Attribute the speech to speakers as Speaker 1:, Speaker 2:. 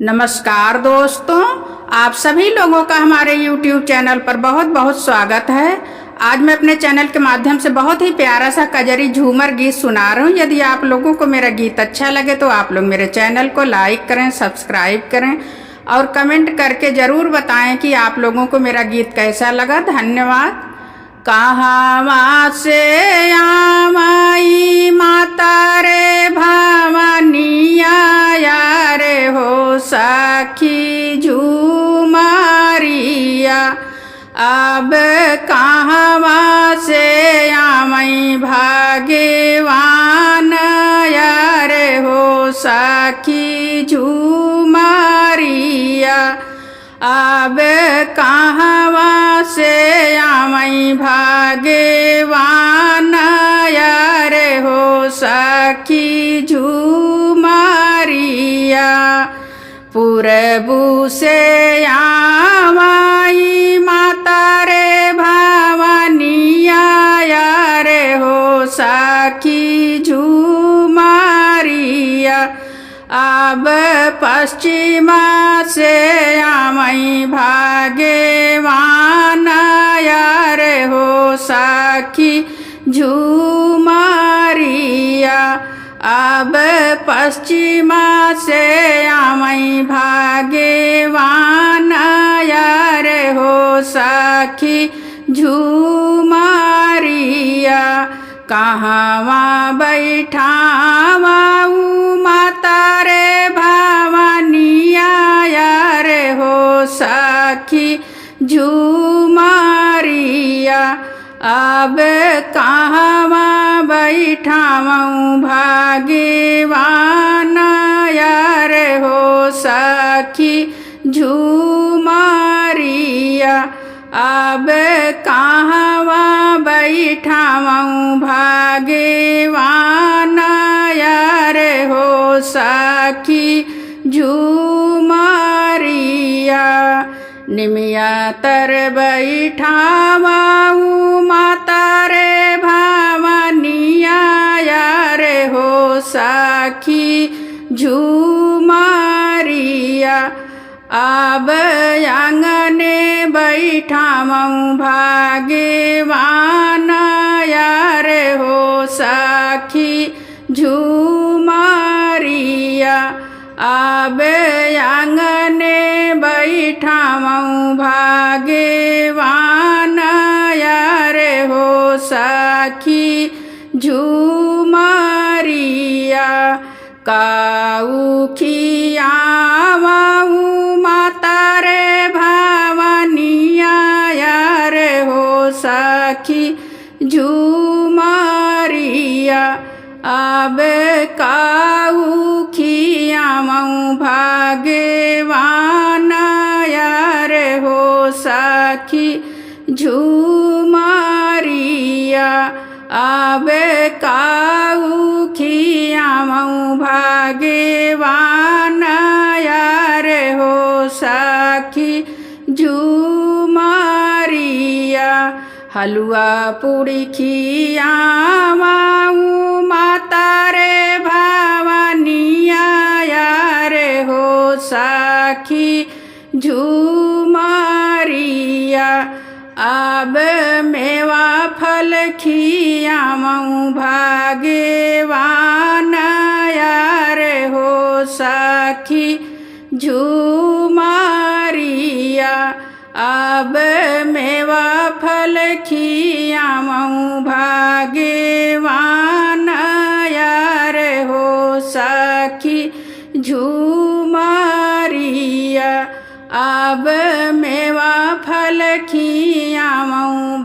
Speaker 1: नमस्कार दोस्तों, आप सभी लोगों का हमारे YouTube चैनल पर बहुत बहुत स्वागत है। आज मैं अपने चैनल के माध्यम से बहुत ही प्यारा सा कजरी झूमर गीत सुना रहा हूँ। यदि आप लोगों को मेरा गीत अच्छा लगे तो आप लोग मेरे चैनल को लाइक करें, सब्सक्राइब करें और कमेंट करके ज़रूर बताएं कि आप लोगों को मेरा गीत कैसा लगा। धन्यवाद। कहाँ से आमाई माता रे भवानिया यारे हो सखी झूमारिया, अब कहाँ से आमई भाग्यवान यारे हो सखी झूमारिया, अब कहाँ से आमई भाग्यवान यारे हो सखी झूमारिया, पूरबू से आमाई माता रे भवानिया यारे हो सखी झूमारिया, अब पश्चिमा से आमई भाग्यवान यारे हो सखी झूमारिया, अब पश्चिमा से आमई भाग्यवान यारे हो सखी झूमारिया, कहाँ बैठावाऊ माता रे भवानिया यारे हो सखी झूमारिया, अब कहाँ बैठावाऊ भाग्यवान यारे हो सखी झूमारिया, अब कहाँ बैठावाऊ भाग्यवान यारे हो सखी झूमारिया, निमिया तर बैठावाऊ माता रे भवानिया यारे हो सखी झूमारिया, अब आंगने बैठावाऊ भाग्यवान यारे हो सखी झूमारिया, अब आंगने बैठावाऊ भाग्यवान यारे हो सखी झूमारिया, काऊ खियावाऊ माता रे भवानिया यारे हो सखी झूमारिया, अब काऊ खियावाऊ भाग्यवान यारे हो सखी झूमारिया, अब काऊ खियावाऊ भाग्यवान यारे हो सखी झूमारिया, हलुआ पूड़ी खियावाऊ माता रे भवानिया यारे हो सखी झूमारिया, अब मेवा फल खियावाऊ भाग्यवान यारे हो सखी झूमारिया, अब मेवा फल खियावाऊ भाग्यवान यारे हो सखी झूमारिया, अब मेवा फल खियावाऊ